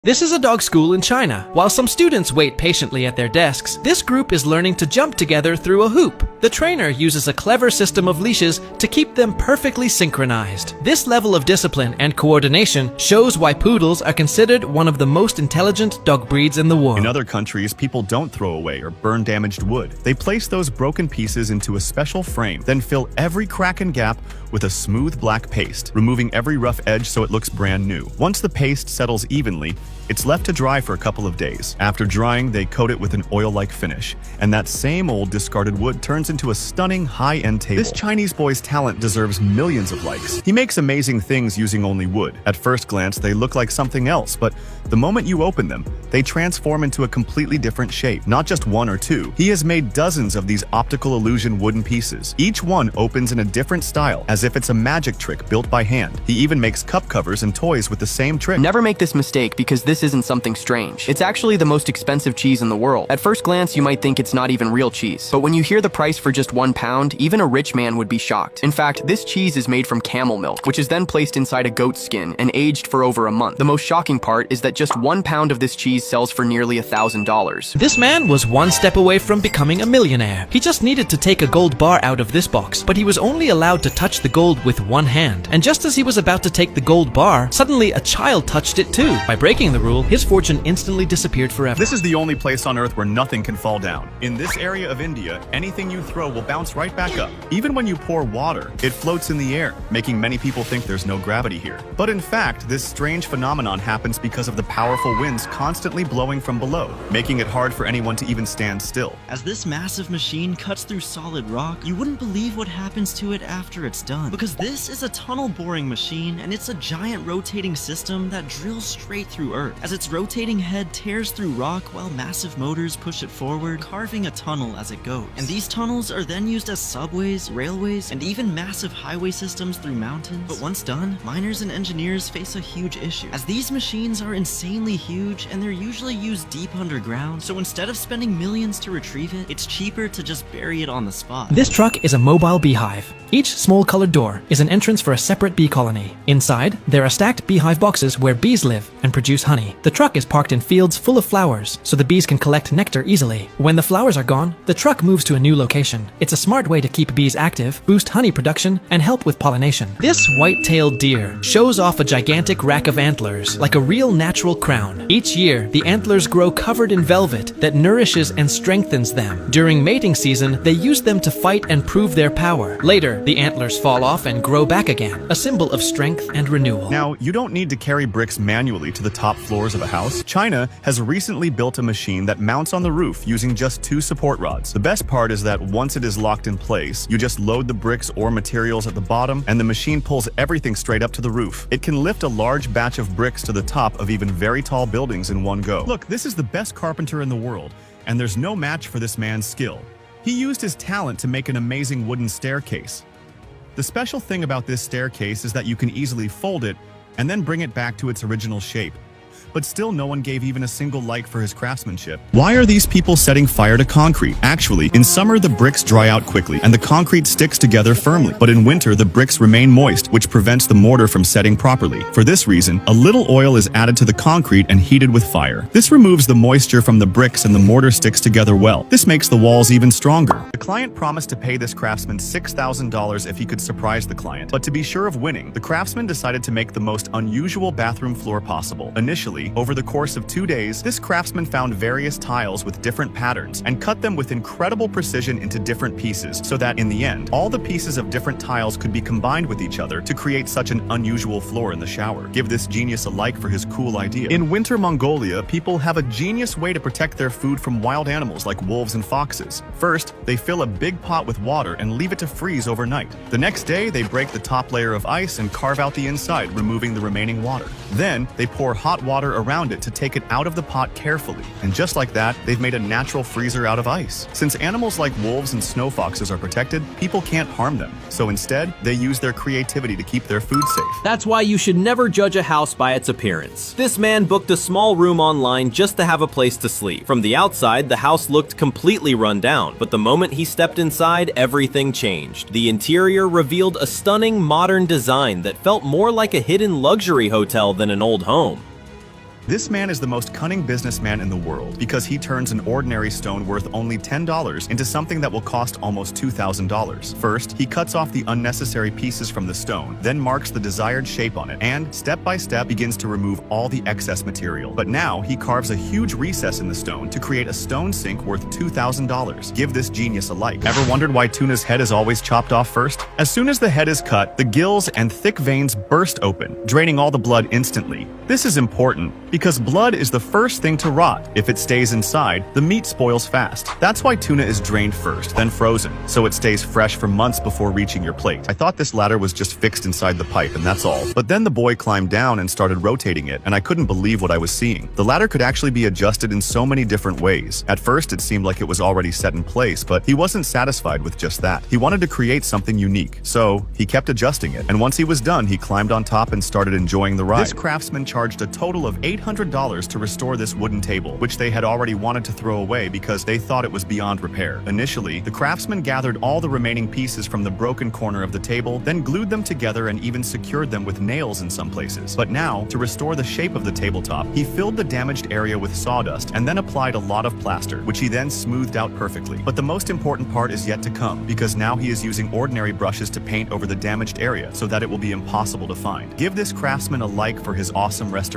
This is a dog school in China. While some students wait patiently at their desks, this group is learning to jump together through a hoop. The trainer uses a clever system of leashes to keep them perfectly synchronized. This level of discipline and coordination shows why poodles are considered one of the most intelligent dog breeds in the world. In other countries, people don't throw away or burn damaged wood. They place those broken pieces into a special frame, then fill every crack and gap with a smooth black paste, removing every rough edge so it looks brand new. Once the paste settles evenly, it's left to dry for a couple of days. After drying, they coat it with an oil-like finish, and that same old discarded wood turns into a stunning high-end table. This Chinese boy's talent deserves millions of likes. He makes amazing things using only wood. At first glance, they look like something else, but the moment you open them, they transform into a completely different shape. Not just one or two. He has made dozens of these optical illusion wooden pieces. Each one opens in a different style, as if it's a magic trick built by hand. He even makes cup covers and toys with the same trick. Never make this mistake because this isn't something strange. It's actually the most expensive cheese in the world. At first glance, you might think it's not even real cheese. But when you hear the price for just 1 pound, even a rich man would be shocked. In fact, this cheese is made from camel milk, which is then placed inside a goat's skin and aged for over a month. The most shocking part is that just 1 pound of this cheese sells for nearly $1,000. This man was one step away from becoming a millionaire. He just needed to take a gold bar out of this box, but he was only allowed to touch the gold with one hand. And just as he was about to take the gold bar, suddenly a child touched it too. By breaking the rule, his fortune instantly disappeared forever. This is the only place on Earth where nothing can fall down. In this area of India, anything you throw will bounce right back up. Even when you pour water, it floats in the air, making many people think there's no gravity here. But in fact, this strange phenomenon happens because of the powerful winds constantly blowing from below, making it hard for anyone to even stand still. As this massive machine cuts through solid rock, you wouldn't believe what happens to it after it's done. Because this is a tunnel boring machine, and it's a giant rotating system that drills straight through Earth. As its rotating head tears through rock while massive motors push it forward, carving a tunnel as it goes. And these tunnels are then used as subways, railways, and even massive highway systems through mountains. But once done, miners and engineers face a huge issue, as these machines are insanely huge and they're usually used deep underground, so instead of spending millions to retrieve it, it's cheaper to just bury it on the spot. This truck is a mobile beehive. Each small colored door is an entrance for a separate bee colony. Inside, there are stacked beehive boxes where bees live and produce honey. The truck is parked in fields full of flowers, so the bees can collect nectar easily. When the flowers are gone, the truck moves to a new location. It's a smart way to keep bees active, boost honey production, and help with pollination. This white-tailed deer shows off a gigantic rack of antlers, like a real natural crown. Each year, the antlers grow covered in velvet that nourishes and strengthens them. During mating season, they use them to fight and prove their power. Later, the antlers fall off and grow back again, a symbol of strength and renewal. Now, you don't need to carry bricks manually to the top floors of a house. China has recently built a machine that mounts on the roof using just 2 support rods. The best part is that once it is locked in place, you just load the bricks or materials at the bottom, and the machine pulls everything straight up to the roof. It can lift a large batch of bricks to the top of even very tall buildings in one go. Look, this is the best carpenter in the world, and there's no match for this man's skill. He used his talent to make an amazing wooden staircase. The special thing about this staircase is that you can easily fold it and then bring it back to its original shape. But still, no one gave even a single like for his craftsmanship. Why are these people setting fire to concrete? Actually, in summer the bricks dry out quickly and the concrete sticks together firmly. But in winter the bricks remain moist, which prevents the mortar from setting properly. For this reason, a little oil is added to the concrete and heated with fire. This removes the moisture from the bricks and the mortar sticks together well. This makes the walls even stronger. The client promised to pay this craftsman $6,000 if he could surprise the client. But to be sure of winning, the craftsman decided to make the most unusual bathroom floor possible. Initially, over the course of 2 days, this craftsman found various tiles with different patterns and cut them with incredible precision into different pieces so that in the end, all the pieces of different tiles could be combined with each other to create such an unusual floor in the shower. Give this genius a like for his cool idea. In winter Mongolia, people have a genius way to protect their food from wild animals like wolves and foxes. First, they fill a big pot with water and leave it to freeze overnight. The next day, they break the top layer of ice and carve out the inside, removing the remaining water. Then, they pour hot water around it to take it out of the pot carefully. And just like that, they've made a natural freezer out of ice. Since animals like wolves and snow foxes are protected, people can't harm them. So instead, they use their creativity to keep their food safe. That's why you should never judge a house by its appearance. This man booked a small room online just to have a place to sleep. From the outside, the house looked completely run down, but the moment he stepped inside, everything changed. The interior revealed a stunning modern design that felt more like a hidden luxury hotel than an old home. This man is the most cunning businessman in the world because he turns an ordinary stone worth only $10 into something that will cost almost $2,000. First, he cuts off the unnecessary pieces from the stone, then marks the desired shape on it, and step by step begins to remove all the excess material. But now he carves a huge recess in the stone to create a stone sink worth $2,000. Give this genius a like. Ever wondered why tuna's head is always chopped off first? As soon as the head is cut, the gills and thick veins burst open, draining all the blood instantly. This is important because blood is the first thing to rot. If it stays inside, the meat spoils fast. That's why tuna is drained first, then frozen, so it stays fresh for months before reaching your plate. I thought this ladder was just fixed inside the pipe and that's all. But then the boy climbed down and started rotating it, and I couldn't believe what I was seeing. The ladder could actually be adjusted in so many different ways. At first it seemed like it was already set in place, but he wasn't satisfied with just that. He wanted to create something unique, so he kept adjusting it. And once he was done, he climbed on top and started enjoying the ride. This craftsman charged a total of $800 to restore this wooden table, which they had already wanted to throw away because they thought it was beyond repair. Initially, the craftsman gathered all the remaining pieces from the broken corner of the table, then glued them together and even secured them with nails in some places. But now, to restore the shape of the tabletop, he filled the damaged area with sawdust and then applied a lot of plaster, which he then smoothed out perfectly. But the most important part is yet to come, because now he is using ordinary brushes to paint over the damaged area so that it will be impossible to find. Give this craftsman a like for his awesome restoration.